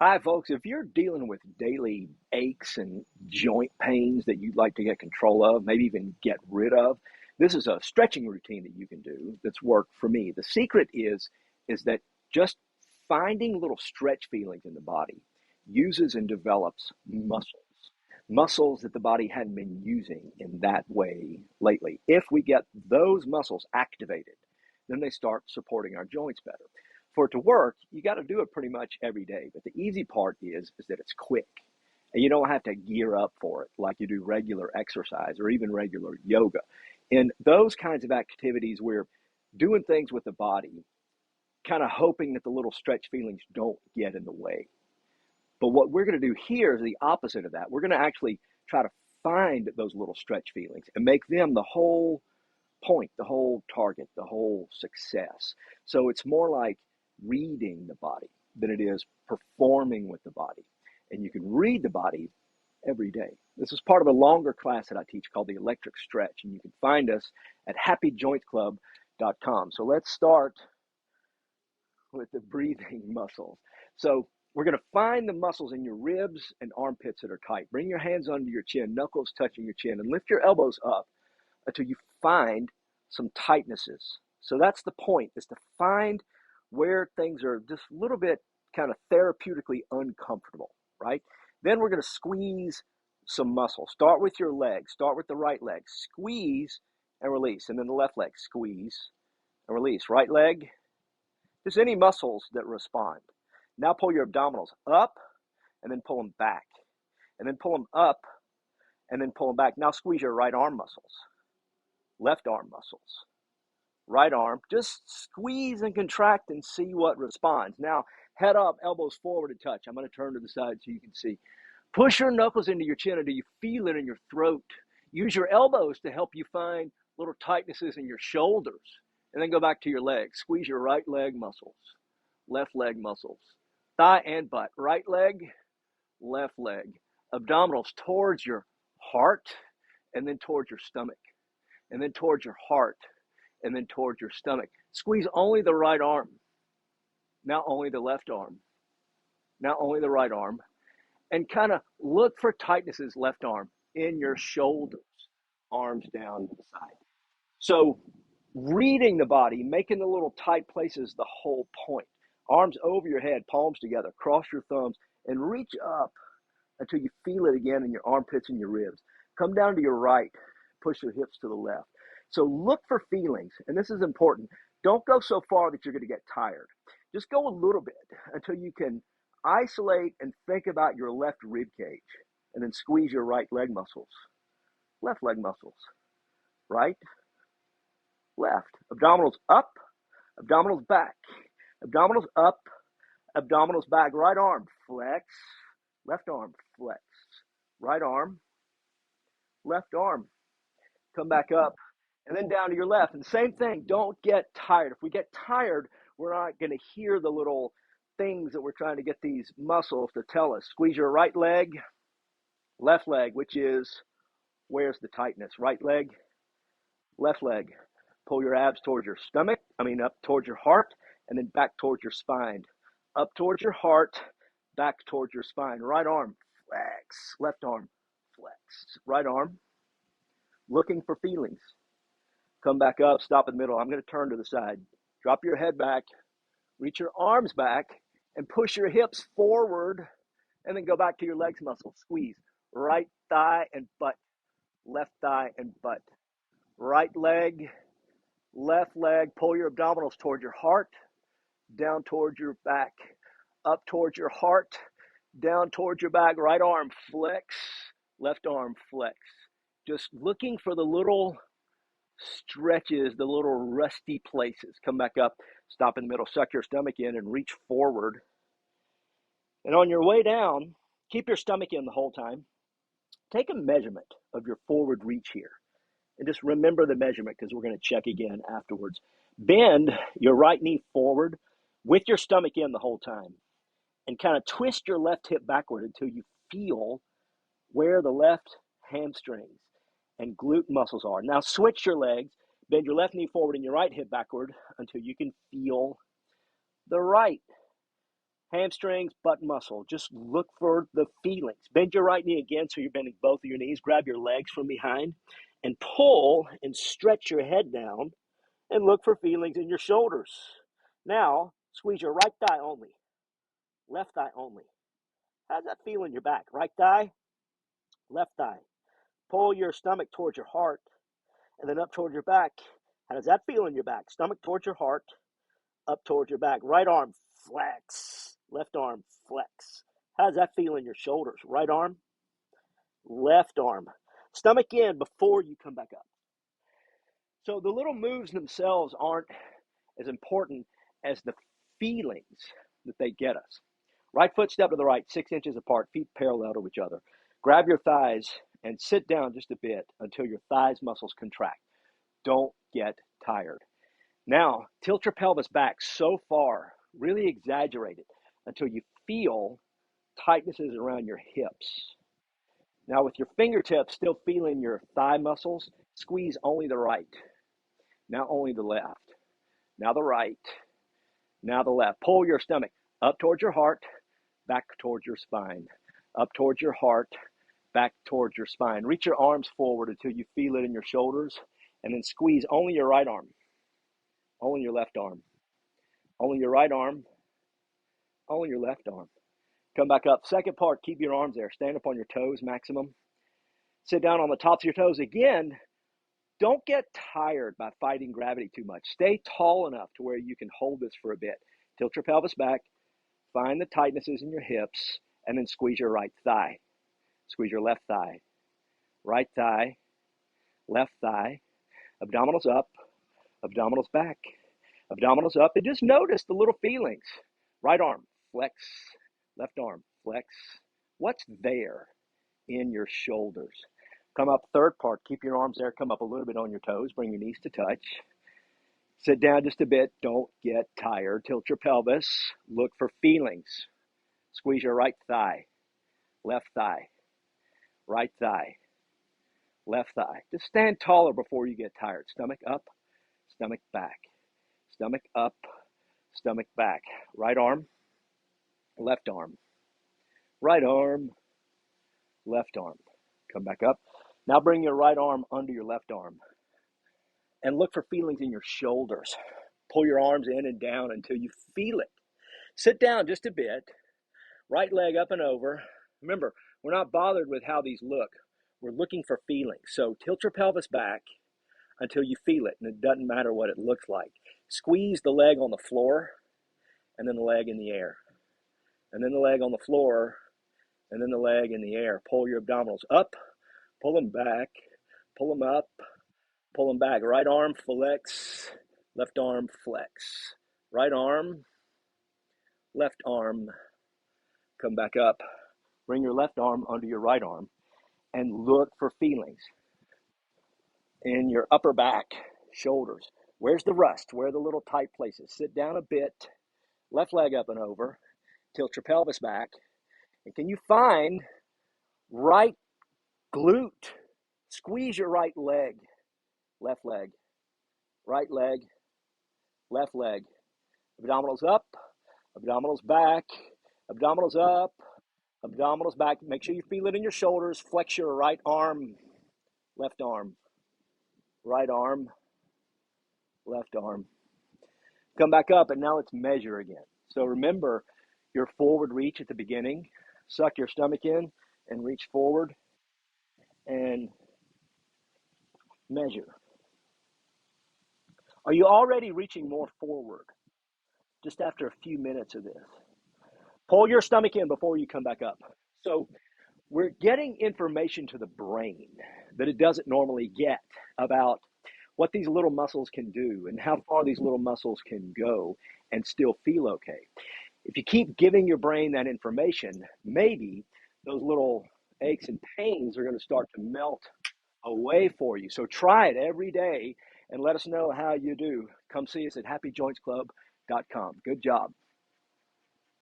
Hi, folks. If you're dealing with daily aches and joint pains that you'd like to get control of, maybe even get rid of, this is a stretching routine that you can do that's worked for me. The secret is that just finding little stretch feelings in the body uses and develops muscles that the body hadn't been using in that way lately. If we get those muscles activated, then they start supporting our joints better. For it to work, you got to do it pretty much every day. But the easy part is that it's quick. And you don't have to gear up for it like you do regular exercise or even regular yoga. In those kinds of activities, we're doing things with the body, kind of hoping that the little stretch feelings don't get in the way. But what we're going to do here is the opposite of that. We're going to actually try to find those little stretch feelings and make them the whole point, the whole target, the whole success. So it's more like reading the body than it is performing with the body. And you can read the body every day. This is part of a longer class that I teach called the Electric Stretch, and you can find us at happyjointclub.com. So let's start with the breathing muscles. So we're going to find the muscles in your ribs and armpits that are tight. Bring your hands under your chin, knuckles touching your chin, and lift your elbows up until you find some tightnesses. So that's the point, is to find where things are just a little bit kind of therapeutically uncomfortable, right? Then we're going to squeeze some muscle. Start with your leg. Start with the right leg. Squeeze and release. And then the left leg. Squeeze and release. Right leg. Just any muscles that respond. Now pull your abdominals up and then pull them back. And then pull them up and then pull them back. Now squeeze your right arm muscles. Left arm muscles. Right arm. Just squeeze and contract and see what responds. Now head up, elbows forward and touch. I'm going to turn to the side so you can see. Push your knuckles into your chin until you feel it in your throat. Use your elbows to help you find little tightnesses in your shoulders. And then go back to your legs. Squeeze your right leg muscles. Left leg muscles. Thigh and butt. Right leg, left leg. Abdominals towards your heart and then towards your stomach. And then towards your heart and then towards your stomach. Squeeze only the right arm. Now only the left arm. Now only the right arm. And kind of look for tightnesses left arm in your shoulders, arms down to the side. So reading the body, making the little tight places the whole point. Arms over your head, palms together, cross your thumbs, and reach up until you feel it again in your armpits and your ribs. Come down to your right, push your hips to the left. So look for feelings, and this is important. Don't go so far that you're going to get tired. Just go a little bit until you can isolate and think about your left rib cage, and then squeeze your right leg muscles, left leg muscles, right, left. Abdominals up, abdominals back, abdominals up, abdominals back. Right arm, flex, left arm, flex, right arm, left arm. Come back up, and then down to your left. And same thing, don't get tired. If we get tired, we're not going to hear the little things that we're trying to get these muscles to tell us. Squeeze your right leg, left leg, which is, where's the tightness? Right leg, left leg. Pull your abs towards your stomach, up towards your heart, and then back towards your spine. Up towards your heart, back towards your spine. Right arm, flex. Left arm, flex. Right arm, looking for feelings. Come back up, stop in the middle. I'm going to turn to the side. Drop your head back, reach your arms back, and push your hips forward, and then go back to your legs muscles. Squeeze. Right thigh and butt. Left thigh and butt. Right leg, left leg. Pull your abdominals toward your heart, down towards your back, up towards your heart, down towards your back. Right arm, flex. Left arm, flex. Just looking for the little stretches, the little rusty places. Come back up, stop in the middle, suck your stomach in and reach forward. And on your way down, keep your stomach in the whole time. Take a measurement of your forward reach here. And just remember the measurement because we're going to check again afterwards. Bend your right knee forward with your stomach in the whole time. And kind of twist your left hip backward until you feel where the left hamstrings and glute muscles are. Now switch your legs. Bend your left knee forward and your right hip backward until you can feel the right hamstrings, butt muscle. Just look for the feelings. Bend your right knee again so you're bending both of your knees. Grab your legs from behind and pull and stretch your head down and look for feelings in your shoulders. Now, squeeze your right thigh only, left thigh only. How's that feel in your back? Right thigh, left thigh. Pull your stomach towards your heart and then up towards your back. How does that feel in your back? Stomach towards your heart, up towards your back. Right arm, flex. Left arm, flex. How does that feel in your shoulders? Right arm, left arm. Stomach in before you come back up. So the little moves themselves aren't as important as the feelings that they get us. Right foot step to the right, 6 inches apart, feet parallel to each other. Grab your thighs and sit down just a bit until your thighs muscles contract. Don't get tired. Now, tilt your pelvis back so far, really exaggerate it until you feel tightnesses around your hips. Now, with your fingertips still feeling your thigh muscles, squeeze only the right. Now only the left. Now the right. Now the left. Pull your stomach up towards your heart, back towards your spine. Up towards your heart, back towards your spine. Reach your arms forward until you feel it in your shoulders, and then squeeze only your right arm, only your left arm, only your right arm, only your left arm. Come back up. Second part, keep your arms there. Stand up on your toes maximum. Sit down on the tops of your toes again. Don't get tired by fighting gravity too much. Stay tall enough to where you can hold this for a bit. Tilt your pelvis back. Find the tightnesses in your hips, and then squeeze your right thigh. Squeeze your left thigh. Right thigh. Left thigh. Abdominals up. Abdominals back. Abdominals up. And just notice the little feelings. Right arm, flex. Left arm, flex. What's there in your shoulders? Come up, third part. Keep your arms there. Come up a little bit on your toes. Bring your knees to touch. Sit down just a bit. Don't get tired. Tilt your pelvis. Look for feelings. Squeeze your right thigh, left thigh, right thigh, left thigh. Just stand taller before you get tired. Stomach up, stomach back. Stomach up, stomach back. Right arm, left arm. Right arm, left arm. Come back up. Now bring your right arm under your left arm and look for feelings in your shoulders. Pull your arms in and down until you feel it. Sit down just a bit. Right leg up and over. Remember, we're not bothered with how these look. We're looking for feelings. So tilt your pelvis back until you feel it, and it doesn't matter what it looks like. Squeeze the leg on the floor, and then the leg in the air. And then the leg on the floor, and then the leg in the air. Pull your abdominals up, pull them back, pull them up, pull them back. Right arm, flex, left arm, flex. Right arm, left arm, come back up. Bring your left arm under your right arm and look for feelings in your upper back, shoulders. Where's the rust? Where are the little tight places? Sit down a bit, left leg up and over, tilt your pelvis back, and can you find right glute? Squeeze your right leg, left leg, right leg, left leg. Abdominals up, abdominals back, abdominals up, abdominals back. Make sure you feel it in your shoulders. Flex your right arm, left arm, right arm, left arm. Come back up, and now let's measure again. So remember your forward reach at the beginning. Suck your stomach in and reach forward and measure. Are you already reaching more forward just after a few minutes of this? Pull your stomach in before you come back up. So we're getting information to the brain that it doesn't normally get about what these little muscles can do and how far these little muscles can go and still feel okay. If you keep giving your brain that information, maybe those little aches and pains are going to start to melt away for you. So try it every day and let us know how you do. Come see us at happyjointsclub.com. Good job.